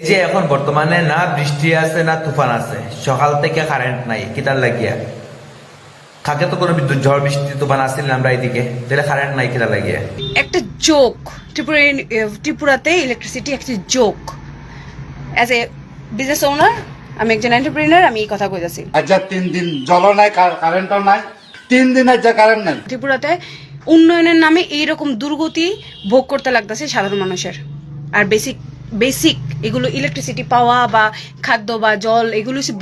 এই যে এখন বর্তমানে না বৃষ্টি আছে না তুফান আছে, সকাল থেকে কারেন্ট নাই, কিতার লাগিয়া থাকে তো কোনো বিদ্যুৎ ঝড় বৃষ্টি তুফান আসছিল না আমরা এইদিকে, তাহলে কারেন্ট নাই কিতার লাগিয়া। একটা জোক, ত্রিপুরাতে ইলেকট্রিসিটি একটা joke. As a business owner, আমি একজন এন্টারপ্রেনার, আমি এই কথা কইতাছি। আচ্ছা 3 দিন জল নাই, কারেন্টও নাই, 3 দিন আচ্ছা কারেন্ট নাই। ত্রিপুরাতে উন্নয়নের নামে এইরকম দুর্গতি ভোগ করতে লাগতেছে সাধারণ মানুষের। আর বেসিক এগুলো ইলেকট্রিসিটি পাওয়া বা খাদ্য বা জল, এগুলো হচ্ছে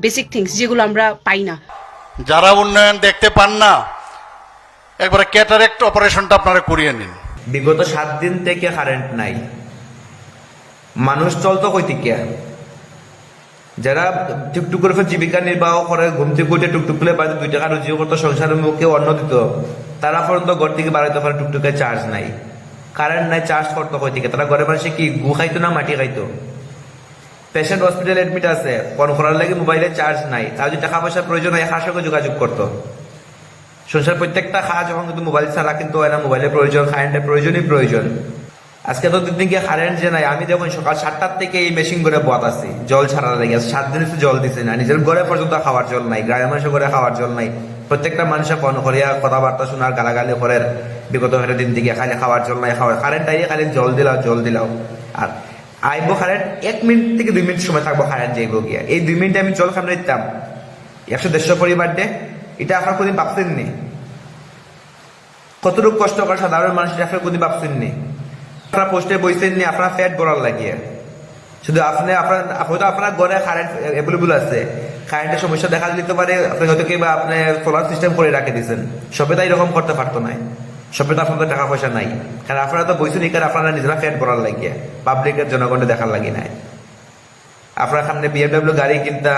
বেসিক থিংস যেগুলো আমরা পাই না। যারা উন্নয়ন দেখতে পান না, একবারে ক্যাটারেক্ট অপারেশনটা আপনারা করিয়ে নিন। বিগত 7 দিন থেকে কারেন্ট নাই, মানুষ চলতো কই থেকে? যারা টুকটুক করে জীবিকা নির্বাহ করে, ঘুম থেকে উঠে টুকটুক করে বাড়িতে 2 টাকা রুজি করতো, সংসারের মুখে অন্ন দিত, তারা পর্যন্ত ঘর থেকে বাড়াইতে পারে টুকটুকে চার্জ নাই, কারেন্ট নাই, চার্জ করতো কই থেকে? তারা ঘরে মানুষে কি গু খাইতো না মাটি খাইতো? পেশেন্ট হসপিটালে এডমিট আছে, ফোন করার লাগে মোবাইলে চার্জ নাই, তার যদি টাকা পয়সার প্রয়োজন হয় কার সঙ্গে যোগাযোগ করতো? সংসার প্রত্যেকটা কাজ যখন কিন্তু মোবাইল ছাড়া কিন্তু হয় না, মোবাইলের প্রয়োজন, কারেন্টের প্রয়োজন। আজকে তো 2 দিন গিয়ে কারেন্ট যে নাই, আমি দেখুন সকাল 7টার থেকে এই মেশিন করে বত আছি জল ছাড়া লেগে। 7 দিন জল দিছে না, নিজের ঘরে পর্যন্ত খাওয়ার জল নাই, গ্রামের মানুষের ঘরে খাওয়ার জল নাই। প্রত্যেকটা মানুষের ফোন করিয়া কথাবার্তা শোনার, গালাগালি করেন বিগত দিন থেকে, খালি খাওয়ার জল নাই, কারেন্ট আইয়ে খালি জল দিলাও। আর আইব কারেন্ট 1 মিনিট থেকে 2 মিনিট সময় থাকবো, কারেন্ট যাইব গিয়া। এই 2 মিনিটে আমি জল খামড়ে দিতাম 100-150 পরিবার ডে। এটা আপনার কোনদিন ভাবছেন নি? কতটুকু কষ্ট করে সাধারণ মানুষ, আপনার কোনদিন ভাবছেন নি? আপনার পোস্টে বইছেন নি আপনার ফ্যাট গড়ার লাগিয়ে? শুধু হয়তো আপনার ঘরে কারেন্ট অ্যাভেলেবল আছে, কারেন্টের সমস্যা দেখা দিতে পারে, আপনি হয়তো কিংবা আপনি সোলার সিস্টেম করে রাখে দিয়েছেন। সবে তো এরকম করতে পারতো না, সবে তো আপনাদের টাকা পয়সা নাই, কারণ আপনারা তো বইছেন এই কারণে আপনারা নিজেরা ফ্যাট গড়ার লাগিয়ে, পাবলিকের জনগণকে দেখার লাগি নাই। আপনার সামনে BMW গাড়ি কিনতা,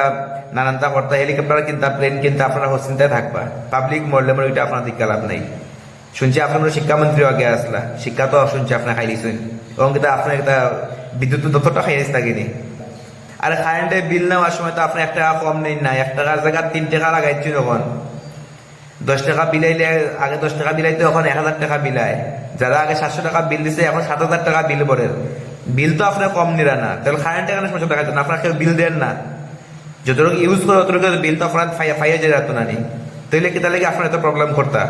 নানানটা করতা, হেলিকপ্টার কিনতা, প্লেন কিনতা, আপনারা চিন্তায় থাকবা। পাবলিক মরলে ওইটা আপনার দিকে লাভ নাই। শুনছি আপনার শিক্ষামন্ত্রী আগে আসলা, শিক্ষা তো শুনছি আপনার খাইলিছেন, এবং কিন্তু আপনার একটা বিদ্যুৎ দপ্তরটা খাইয়েছে থাকেনি। আর কারেন্টের বিল নেওয়ার সময় তো আপনি 1 টাকা কম নেই না, 1 টাকার জায়গা 3 টাকা লাগাইছেন। এখন 10 টাকা বিলাইলে, আগে 10 টাকা বিলাইতে এখন 1000 টাকা বিলায়। যারা আগে 700 টাকা বিল দিছে এখন 7000 টাকা বিল পড়ে। বিল তো আপনার কম নিরা না, তাহলে কারেন্টের এখানে সমস্যা দেখা যায় না, আপনার কেউ বিল দেন না। যতটুকু ইউজ করে ততটুকু বিল তো আপনার ফাইয়া যায় রাখতো না নি, তাহলে কি তাহলে আপনার এত প্রবলেম করতা?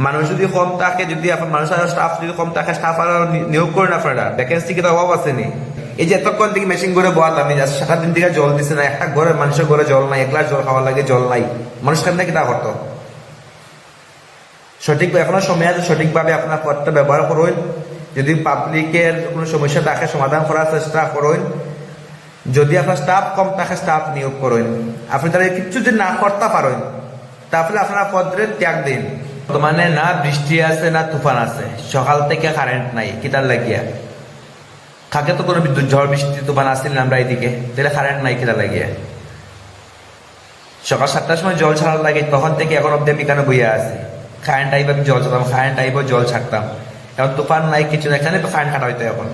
মানুষ যদি কম থাকে, যদি আপনার মানুষ আর স্টাফ যদি কম থাকে, স্টাফ আর নিয়োগ করেন আপনারা, ভ্যাকেন্সি কি অভাব আছে নি? এই যে এতক্ষণ থেকে মেশিন করে বহাত আমি 7 দিন থেকে জল দিছে না, একটা ঘরে মানুষের ঘরে জল নাই, 1 গ্লাস জল খাওয়ার লাগে জল নাই, মানুষ কেন কি তা করতো? সঠিক এখনো সময় আছে, সঠিকভাবে আপনার পথটা ব্যবহার করুন। যদি পাবলিকের কোনো সমস্যা থাকে সমাধান করার চেষ্টা করুন। যদি আপনার স্টাফ কম থাকে, স্টাফ নিয়োগ করুন। আপনি তারা কিছু যদি না করতে পারেন, তাহলে আপনার পদের ত্যাগ দিন। বর্তমানে না বৃষ্টি আছে না তুফান আছে, সকাল থেকে কারেন্ট নাই, কিতার লাগিয়া থাকে তো কোনো বিদ্যুৎ ঝড় বৃষ্টি তুফান আসছিল না আমরা এইদিকে, তাহলে কারেন্ট নাই কিতার লাগিয়া? সকাল 7টার সময় জল ছাড়ার লাগে, তখন থেকে এখন অব্দি আমি কেন বইয়া আছি। কারেন্ট আইব আমি জল ছাড়তাম, কারেন্ট আইব জল ছাড়তাম। এখন তুফান নাই, কিছু না, এখানে কারেন্ট কাটা হইতো এখন।